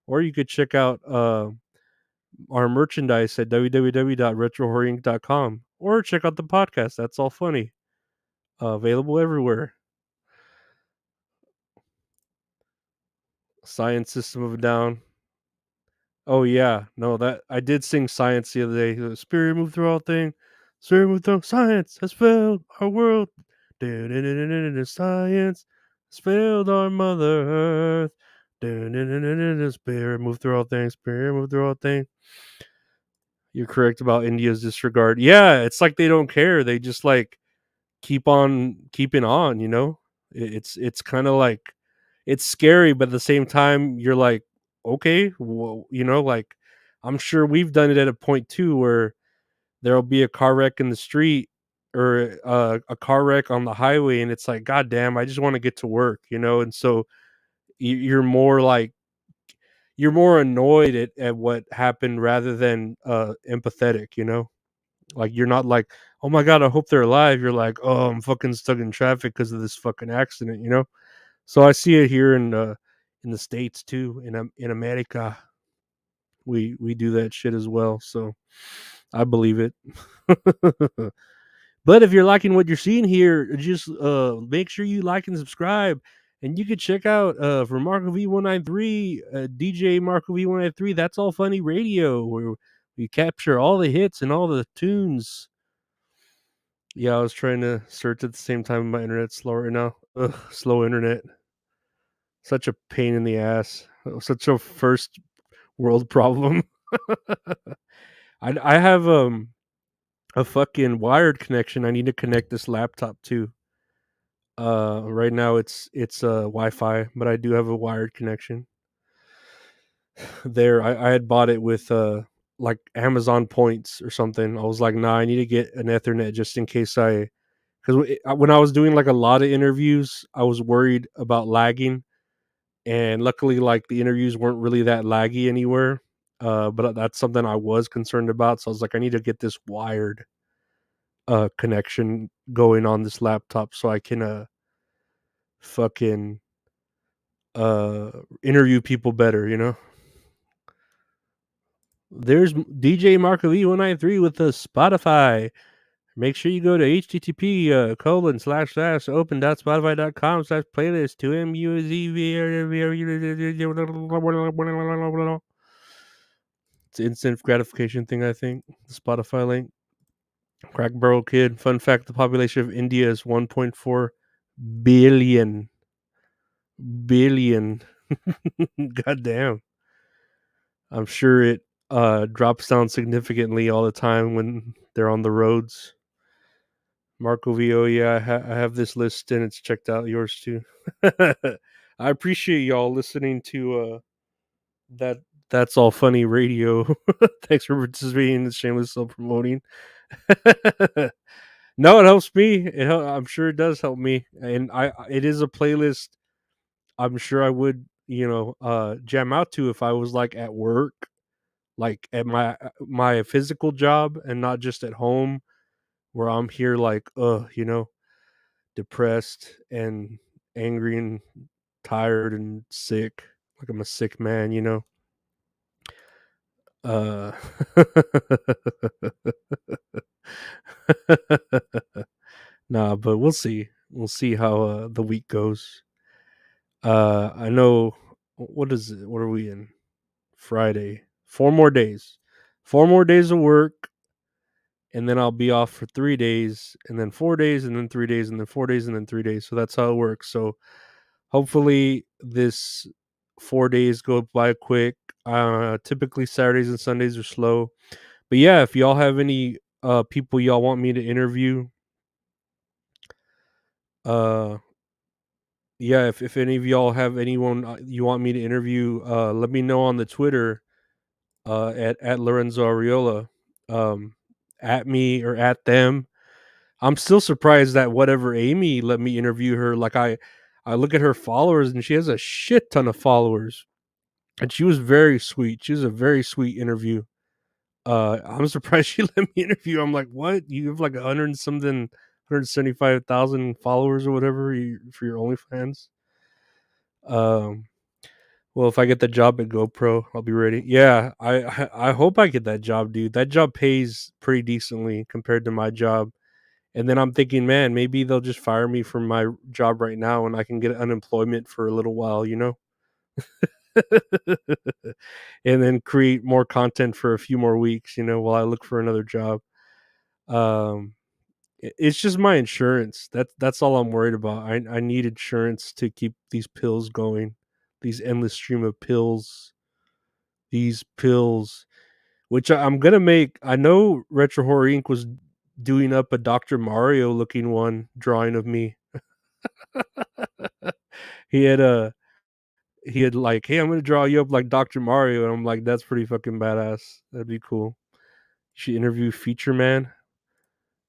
A: Or you could check out our merchandise at www.retrohorrorinc.com, or check out the podcast. That's all funny. Available everywhere. Science System of a Down. Oh yeah, no, that I did sing Science the other day. Spirit moved through all thing. Spirit moved through science has filled our world. Science has filled our Mother Earth. Spirit moved through all things. Spirit moved through all things. You're correct about India's disregard. Yeah, it's like they don't care. They just like keep on keeping on. It's kind of like it's scary, but at the same time, you're like, okay, well, like I'm sure we've done it at a point too, where there'll be a car wreck in the street or a car wreck on the highway, and it's like, god damn, I just want to get to work, and so you're more like you're more annoyed at what happened rather than empathetic, like you're not like, oh my god, I hope they're alive. You're like, oh, I'm fucking stuck in traffic because of this fucking accident. So I see it here in the states too, in America. we do that shit as well. So I believe it. But if you're liking what you're seeing here, just make sure you like and subscribe. And you can check out for Marco V193, DJ Marco V193. That's All Funny Radio, where we capture all the hits and all the tunes. Yeah, I was trying to search at the same time. My internet's slow right now. Ugh, slow internet. Such a pain in the ass. Such a first world problem. I have a fucking wired connection. I need to connect this laptop to. Right now it's Wi-Fi, but I do have a wired connection. There, I had bought it with like Amazon points or something. I was like, nah, I need to get an Ethernet just in case because when I was doing like a lot of interviews, I was worried about lagging, and luckily, like the interviews weren't really that laggy anywhere. But that's something I was concerned about. So I was like, I need to get this wired connection going on this laptop so I can fucking uh interview people better, you know. There's DJ Marco E193 with the Spotify. Make sure you go to http :// open.spotify.com/playlist to MUZ. It's an instant gratification thing, I think. The Spotify link. Crackbarrel Kid. Fun fact: the population of India is 1.4 billion. Billion. God damn. I'm sure it drops down significantly all the time when they're on the roads. Marco VO, yeah, I have this list and it's checked out. Yours too. I appreciate y'all listening to that. That's All Funny Radio. Thanks for participating in the shameless self promoting. No, it helps me. I'm sure it does help me, and it is a playlist. I'm sure I would, jam out to if I was like at work, like at my physical job, and not just at home where I'm here like, depressed and angry and tired and sick, like I'm a sick man, you know. Uh Nah, but we'll see. We'll see how the week goes. I know what is it? What are we in? Friday. 4 more days. 4 more days of work, and then I'll be off for 3 days, and then 4 days, and then 3 days, and then 4 days, and then 3 days. So that's how it works. So hopefully this 4 days go by quick. Typically Saturdays and Sundays are slow. But yeah, if y'all have any people y'all want me to interview, uh yeah, if any of y'all have anyone you want me to interview, let me know on the Twitter at Lorenzo Ariola. Um at me or at them. I'm still surprised that whatever Amy let me interview her. Like I look at her followers and she has a shit ton of followers. And she was very sweet. She was a very sweet interview. I'm surprised she let me interview. I'm like, what? You have like 100 and something, 175,000 followers or whatever for your OnlyFans. Um, well, if I get the job at GoPro, I'll be ready. Yeah, I hope I get that job, dude. That job pays pretty decently compared to my job. And then I'm thinking, man, maybe they'll just fire me from my job right now, and I can get unemployment for a little while, you know. And then create more content for a few more weeks, while I look for another job. Um, it's just my insurance. That's all I'm worried about. I need insurance to keep these pills going, these endless stream of pills, these pills, which I'm gonna make. I know Retro Horror Inc. was doing up a Dr. Mario looking one drawing of me. he had a he had like, hey, I'm gonna draw you up like Dr. Mario, and I'm like, that's pretty fucking badass. That'd be cool. You should interview Feature Man.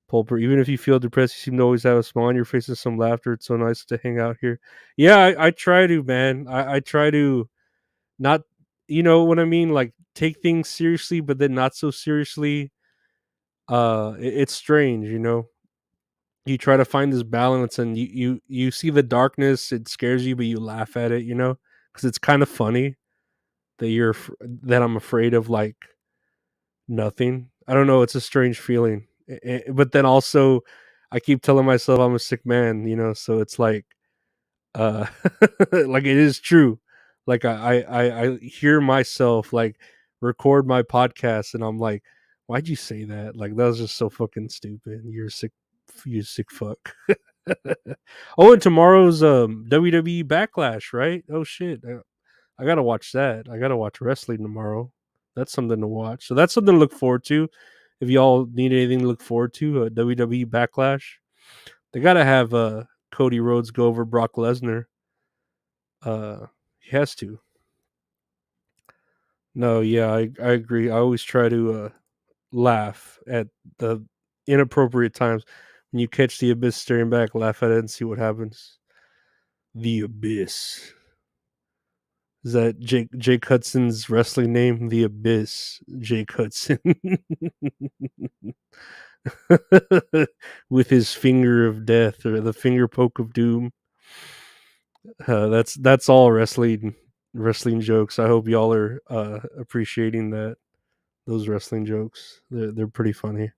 A: Pulper, even if you feel depressed, you seem to always have a smile on your face and some laughter. It's so nice to hang out here. Yeah, I try to, man. I try to not, you know what I mean? Like take things seriously, but then not so seriously. It's strange, you know. You try to find this balance, and you see the darkness. It scares you, but you laugh at it, you know, because it's kind of funny that I'm afraid of like nothing. I don't know. It's a strange feeling, but then also I keep telling myself I'm a sick man. So it's like like it is true. Like I hear myself like record my podcast, and I'm like, why'd you say that? Like that was just so fucking stupid. You sick fuck. Oh, and tomorrow's WWE Backlash, right? Oh shit, I gotta watch that. I gotta watch wrestling tomorrow. That's something to watch. So that's something to look forward to. If y'all need anything to look forward to, WWE Backlash. They gotta have Cody Rhodes go over Brock Lesnar. He has to. No, yeah, I agree. I always try to laugh at the inappropriate times when you catch the Abyss staring back. Laugh at it and see what happens. The Abyss. Is that Jake Hudson's wrestling name? The Abyss. Jake Hudson. With his finger of death or the finger poke of doom. That's all wrestling jokes. I hope y'all are appreciating those wrestling jokes. They're pretty funny.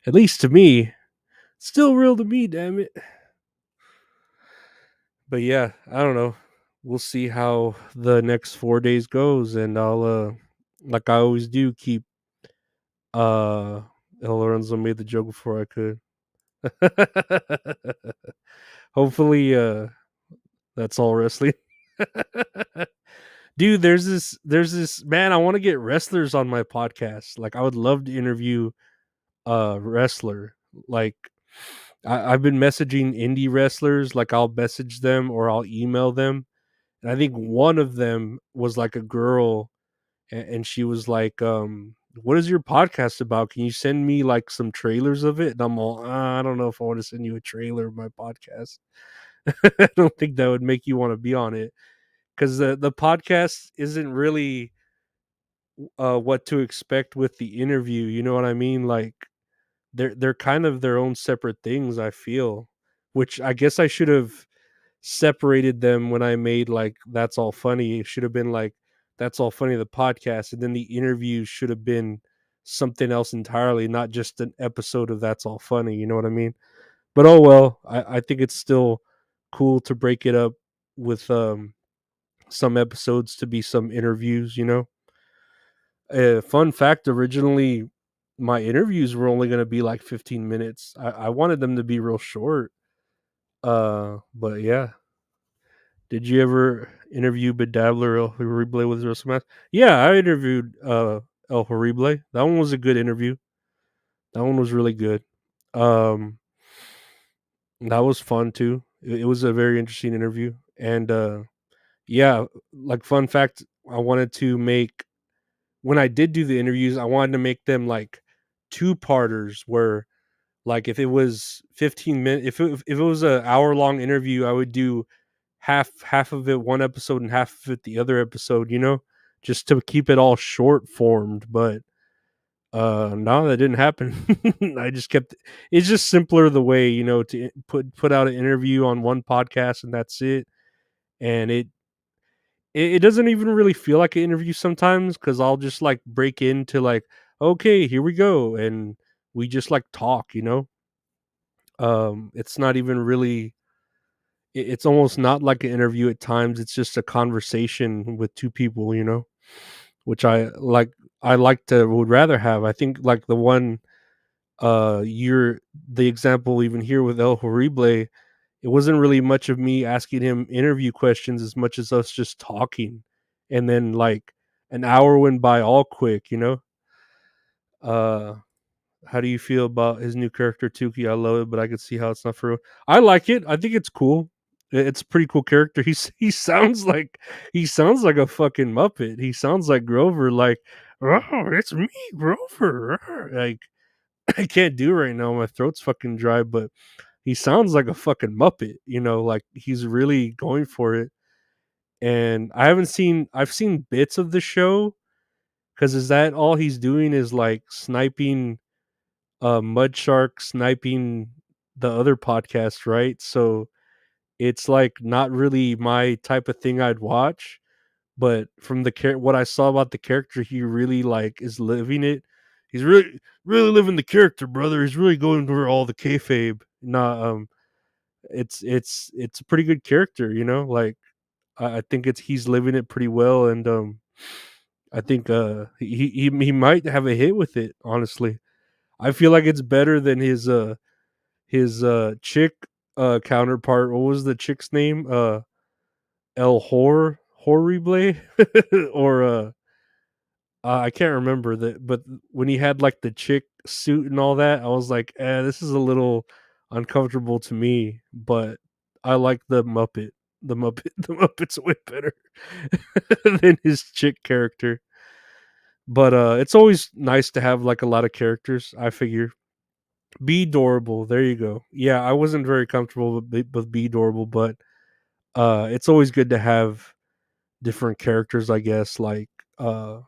A: At least to me. Still real to me, damn it. But yeah, I don't know. We'll see how the next 4 days goes, and I'll like I always do, keep uh El Lorenzo made the joke before I could. Hopefully that's all wrestling. Dude, there's this man, I want to get wrestlers on my podcast. Like I would love to interview a wrestler. Like I've been messaging indie wrestlers, like I'll message them or I'll email them. And I think one of them was like a girl, and she was like, what is your podcast about? Can you send me like some trailers of it? And I'm all, I don't know if I want to send you a trailer of my podcast. I don't think that would make you want to be on it, because the podcast isn't really what to expect with the interview. You know what I mean? Like they're kind of their own separate things, I feel, which I guess I should have separated them when I made like That's All Funny. It should have been like That's All Funny the podcast, and then the interview should have been something else entirely, not just an episode of That's All Funny. You know what I mean? But oh well, I think it's still cool to break it up with some episodes to be some interviews. Fun fact: originally, my interviews were only going to be like 15 minutes. I wanted them to be real short. But yeah. Did you ever interview Bedabbler El Horrible with WrestleMask? Yeah, I interviewed El Horrible. That one was a good interview. That one was really good. Um, that was fun too. It was a very interesting interview, and yeah, like fun fact, I wanted to make when I did do the interviews, I wanted to make them like two parters where like if it was 15 minutes, if it was an hour long interview, I would do half of it one episode and half of it the other episode, just to keep it all short formed. But no, that didn't happen. I just kept it's just simpler the way, to put out an interview on one podcast and that's it. And it doesn't even really feel like an interview sometimes, because I'll just like break into like, okay, here we go, and we just like talk. It's not even really it's almost not like an interview at times. It's just a conversation with two people, which I like to would rather have. I think like the one you're the example even here with El Horrible, it wasn't really much of me asking him interview questions as much as us just talking. And then like an hour went by all quick. Uh how do you feel about his new character Tuki? I love it, but I could see how it's not for real. I like it. I think it's cool. It's a pretty cool character. He sounds like a fucking Muppet. He sounds like Grover. Like, oh, it's me, Grover. Like, I can't do right now. My throat's fucking dry, but he sounds like a fucking Muppet. Like he's really going for it. And I've seen bits of the show, because is that all he's doing is like sniping Mud Shark sniping the other podcast, right? So it's like not really my type of thing I'd watch, but from what I saw about the character, he really like is living it. He's really living the character, brother. He's really going through all the kayfabe. Nah, it's a pretty good character, you know. Like I think he's living it pretty well, and I think he might have a hit with it. Honestly, I feel like it's better than his chick counterpart. What was the chick's name? El Horrible or I can't remember that, but when he had like the chick suit and all that, I was like, this is a little uncomfortable to me. But I like the Muppet. The Muppet's way better than his chick character. But it's always nice to have like a lot of characters. I figure be adorable. There you go. Yeah, I wasn't very comfortable with be adorable, but it's always good to have different characters. I guess like uh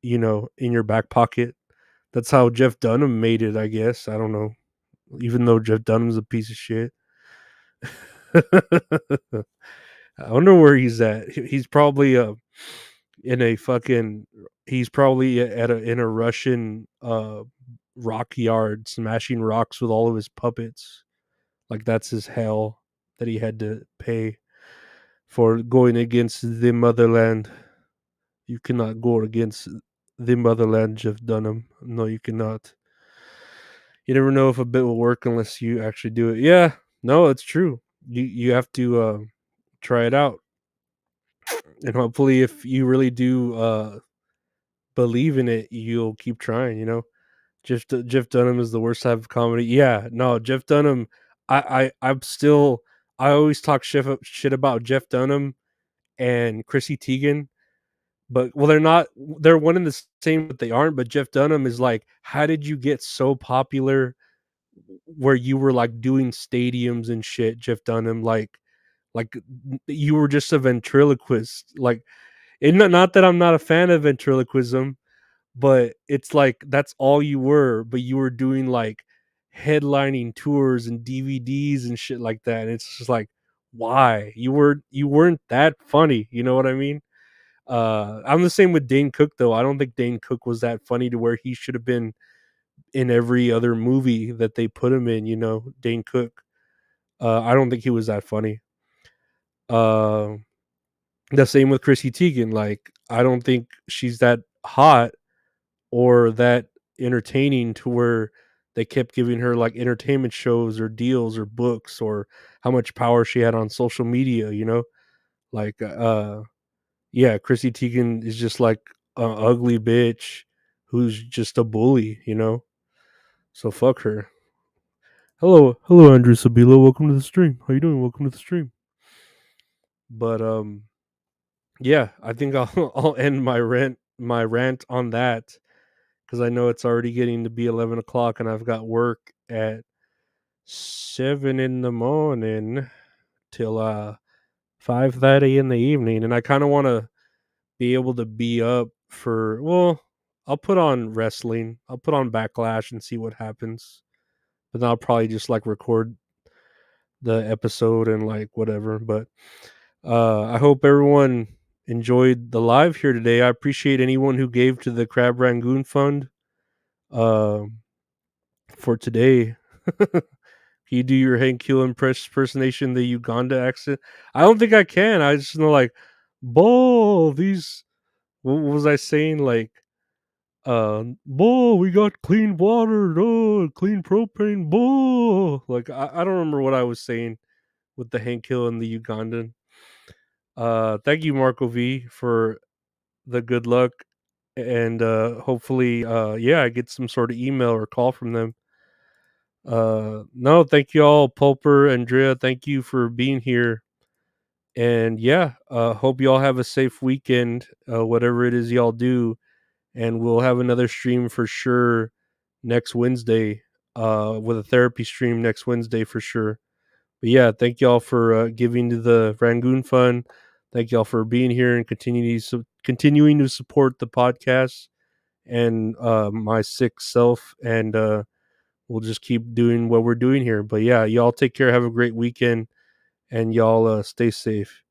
A: in your back pocket. That's how Jeff Dunham made it, I guess. I don't know. Even though Jeff Dunham's a piece of shit. I wonder where he's at. He's probably in a fucking he's probably at a in a Russian rock yard smashing rocks with all of his puppets. Like that's his hell that he had to pay for going against the motherland. You cannot go against the motherland, Jeff Dunham. No, you cannot. You never know if a bit will work unless you actually do it. Yeah, no, it's true. You have to try it out, and hopefully, if you really do believe in it, you'll keep trying. You know, Jeff Dunham is the worst type of comedy. Yeah, no, Jeff Dunham. I'm still. I always talk shit about Jeff Dunham and Chrissy Teigen, but well, they're not. They're one and the same, but they aren't. But Jeff Dunham is like, how did you get so popular where you were like doing stadiums and shit, Jeff Dunham, like you were just a ventriloquist. Like, and not that I'm not a fan of ventriloquism, but it's like that's all you were. But you were doing like headlining tours and DVDs and shit like that. And it's just like, why you weren't that funny? You know what I mean? I'm the same with Dane Cook though. I don't think Dane Cook was that funny to where he should have been in every other movie that they put him in. You know, Dane Cook. I don't think he was that funny. Uh, the same with Chrissy Teigen. Like, I don't think she's that hot or that entertaining to where they kept giving her like entertainment shows or deals or books or how much power she had on social media. You know, like yeah, Chrissy Teigen is just like an ugly bitch who's just a bully. You know, so fuck her. Hello, Andrew Sabilo. Welcome to the stream. How you doing? Welcome to the stream. But yeah, I think I'll I'll end my rant on that because I know it's already getting to be 11 o'clock and I've got work at 7 in the morning till 5:30 in the evening, and I kind of want to be able to be up for I'll put on wrestling. I'll put on Backlash and see what happens. But then I'll probably just like record the episode and like whatever. But I hope everyone enjoyed the live here today. I appreciate anyone who gave to the Crab Rangoon Fund uh, for today. Can you do your Hank Hill impersonation, the Uganda accent? I don't think I can. I just know like, "Bo, these." What was I saying? Like, "Bo, we got clean water, oh, clean propane, Bo." Like, I don't remember what I was saying with the Hank Hill and the Ugandan. Thank you, Marco V, for the good luck, and hopefully, yeah, I get some sort of email or call from them. No, thank you all, Pulper, Andrea. Thank you for being here, and yeah, hope you all have a safe weekend, whatever it is y'all do, and we'll have another stream for sure next Wednesday. With a therapy stream next Wednesday for sure. But yeah, thank y'all for giving to the Rangoon Fund. Thank y'all for being here and continuing to support the podcast and my sick self. And we'll just keep doing what we're doing here. But yeah, y'all take care. Have a great weekend. and y'all stay safe.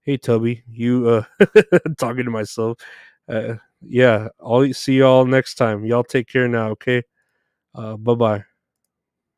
A: Hey Tubby, you talking to myself. Yeah, I'll see y'all next time. Y'all take care now, okay? Bye bye.